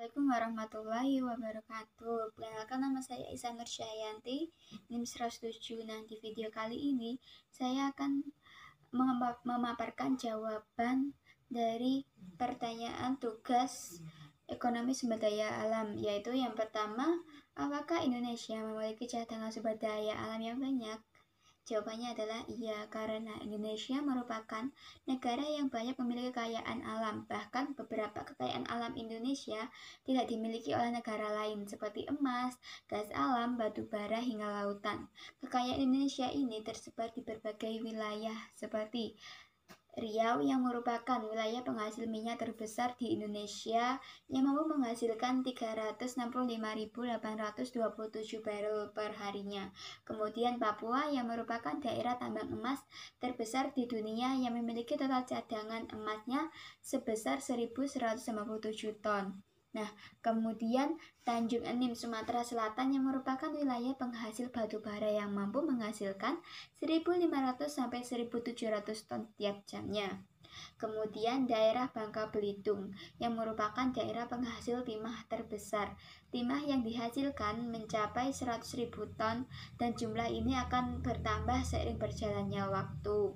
Assalamualaikum warahmatullahi wabarakatuh. Perkenalkan, nama saya Isa Nursyahyanti, NIM 107. Nah, di video kali ini saya akan memaparkan jawaban dari pertanyaan tugas ekonomi sumber daya alam, yaitu yang pertama, apakah Indonesia memiliki cadangan sumber daya alam yang banyak? Jawabannya adalah iya, karena Indonesia merupakan negara yang banyak memiliki kekayaan alam. Bahkan beberapa kekayaan alam Indonesia tidak dimiliki oleh negara lain, seperti emas, gas alam, batu bara, hingga lautan. Kekayaan Indonesia ini tersebar di berbagai wilayah, seperti Riau yang merupakan wilayah penghasil minyak terbesar di Indonesia yang mampu menghasilkan 365.827 barrel per harinya. Kemudian Papua yang merupakan daerah tambang emas terbesar di dunia yang memiliki total cadangan emasnya sebesar 1.157 ton. Nah, kemudian Tanjung Enim, Sumatera Selatan yang merupakan wilayah penghasil batu bara yang mampu menghasilkan 1.500 sampai 1.700 ton tiap jamnya. Kemudian daerah Bangka Belitung yang merupakan daerah penghasil timah terbesar. Timah yang dihasilkan mencapai 100.000 ton dan jumlah ini akan bertambah seiring berjalannya waktu.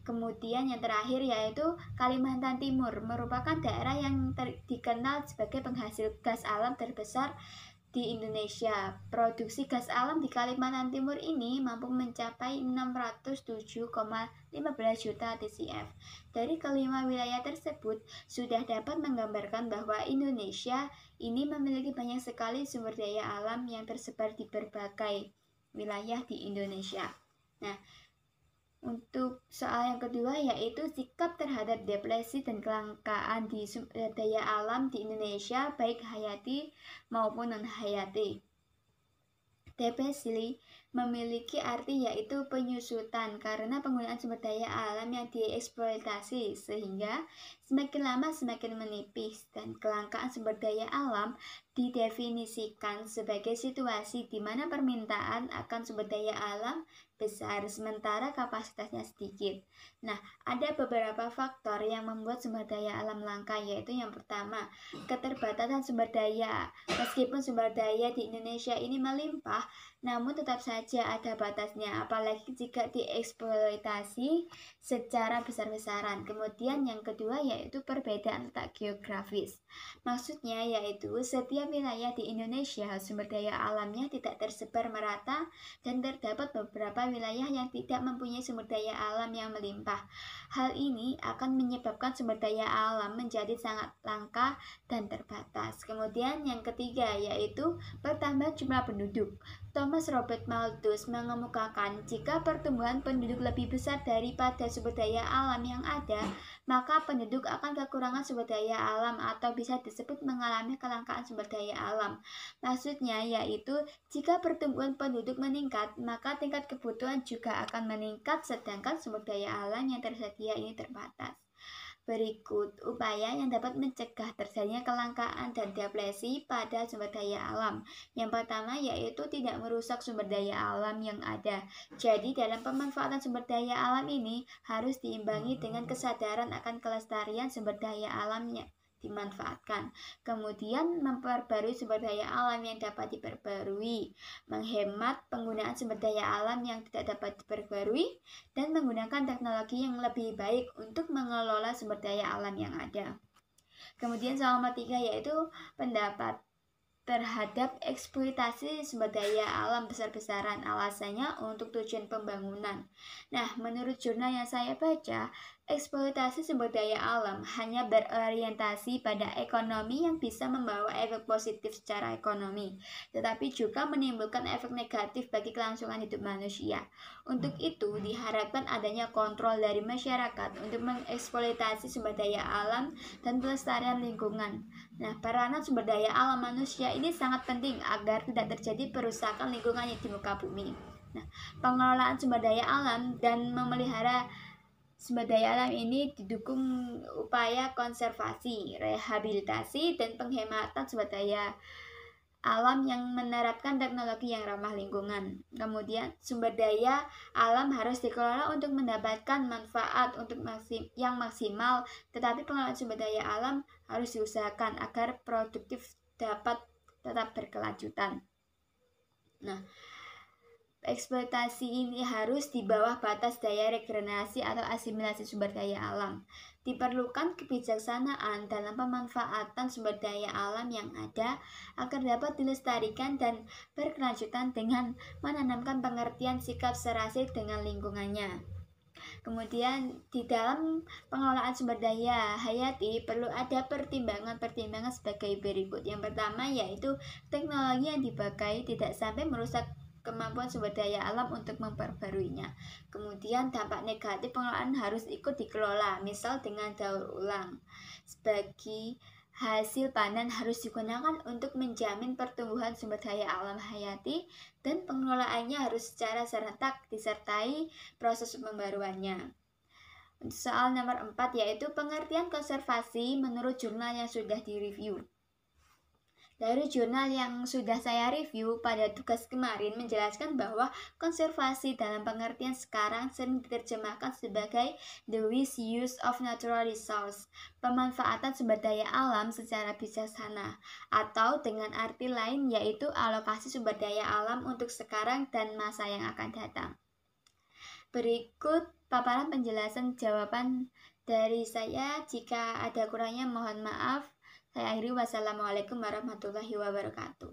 Kemudian yang terakhir yaitu Kalimantan Timur, merupakan daerah yang dikenal sebagai penghasil gas alam terbesar di Indonesia. Produksi gas alam di Kalimantan Timur ini mampu mencapai 607,15 juta TCF. Dari kelima wilayah tersebut sudah dapat menggambarkan bahwa Indonesia ini memiliki banyak sekali sumber daya alam yang tersebar di berbagai wilayah di Indonesia. Nah, untuk soal yang kedua yaitu sikap terhadap depresi dan kelangkaan di sumber daya alam di Indonesia, baik hayati maupun non-hayati. Depresi memiliki arti yaitu penyusutan karena penggunaan sumber daya alam yang dieksploitasi sehingga semakin lama semakin menipis, dan kelangkaan sumber daya alam didefinisikan sebagai situasi di mana permintaan akan sumber daya alam besar sementara kapasitasnya sedikit. Nah, ada beberapa faktor yang membuat sumber daya alam langka, yaitu yang pertama, keterbatasan sumber daya. Meskipun sumber daya di Indonesia ini melimpah, namun tetap saja ada batasnya, apalagi jika dieksploitasi secara besar-besaran. Kemudian yang kedua yaitu perbedaan letak geografis. Maksudnya yaitu setiap wilayah di Indonesia sumber daya alamnya tidak tersebar merata dan terdapat beberapa wilayah yang tidak mempunyai sumber daya alam yang melimpah. Hal ini akan menyebabkan sumber daya alam menjadi sangat langka dan terbatas. Kemudian yang ketiga yaitu pertambahan jumlah penduduk. Thomas Robert Malthus mengemukakan jika pertumbuhan penduduk lebih besar daripada sumber daya alam yang ada, maka penduduk akan kekurangan sumber daya alam atau bisa disebut mengalami kelangkaan sumber daya alam. Maksudnya yaitu jika pertumbuhan penduduk meningkat, maka tingkat kebutuhan juga akan meningkat sedangkan sumber daya alam yang tersedia ini terbatas. Berikut upaya yang dapat mencegah terjadinya kelangkaan dan depresi pada sumber daya alam. Yang pertama yaitu tidak merusak sumber daya alam yang ada. Jadi dalam pemanfaatan sumber daya alam ini harus diimbangi dengan kesadaran akan kelestarian sumber daya alamnya dimanfaatkan. Kemudian memperbarui sumber daya alam yang dapat diperbarui, menghemat penggunaan sumber daya alam yang tidak dapat diperbarui, dan menggunakan teknologi yang lebih baik untuk mengelola sumber daya alam yang ada. Kemudian soal nomor 3 yaitu pendapat terhadap eksploitasi sumber daya alam besar-besaran, alasannya untuk tujuan pembangunan. Nah, menurut jurnal yang saya baca, eksploitasi sumber daya alam hanya berorientasi pada ekonomi yang bisa membawa efek positif secara ekonomi, tetapi juga menimbulkan efek negatif bagi kelangsungan hidup manusia. Untuk itu, diharapkan adanya kontrol dari masyarakat untuk mengeksploitasi sumber daya alam dan pelestarian lingkungan. Nah, peranan sumber daya alam manusia ini sangat penting agar tidak terjadi perusakan lingkungan di muka bumi. Nah, pengelolaan sumber daya alam dan memelihara sumber daya alam ini didukung upaya konservasi, rehabilitasi, dan penghematan sumber daya alam yang menerapkan teknologi yang ramah lingkungan. Kemudian sumber daya alam harus dikelola untuk mendapatkan manfaat untuk yang maksimal, tetapi pengelolaan sumber daya alam harus diusahakan agar produktif dapat tetap berkelanjutan. Nah, eksploitasi ini harus di bawah batas daya regenerasi atau asimilasi sumber daya alam. Diperlukan kebijaksanaan dalam pemanfaatan sumber daya alam yang ada agar dapat dilestarikan dan berkelanjutan dengan menanamkan pengertian sikap serasi dengan lingkungannya. Kemudian di dalam pengelolaan sumber daya hayati perlu ada pertimbangan-pertimbangan sebagai berikut. Yang pertama yaitu teknologi yang dipakai tidak sampai merusak kemampuan sumber daya alam untuk memperbaruinya. Kemudian dampak negatif pengelolaan harus ikut dikelola, misal dengan daur ulang. Sebagai hasil panen harus digunakan untuk menjamin pertumbuhan sumber daya alam hayati dan pengelolaannya harus secara serentak disertai proses pembaruannya. Soal nomor 4 yaitu pengertian konservasi menurut jurnal yang sudah direview. Dari jurnal yang sudah saya review pada tugas kemarin menjelaskan bahwa konservasi dalam pengertian sekarang sering diterjemahkan sebagai the wise use of natural resource, pemanfaatan sumber daya alam secara bijaksana, atau dengan arti lain yaitu alokasi sumber daya alam untuk sekarang dan masa yang akan datang. Berikut paparan penjelasan jawaban dari saya. Jika ada kurangnya mohon maaf. Saya akhiri, wassalamualaikum warahmatullahi wabarakatuh.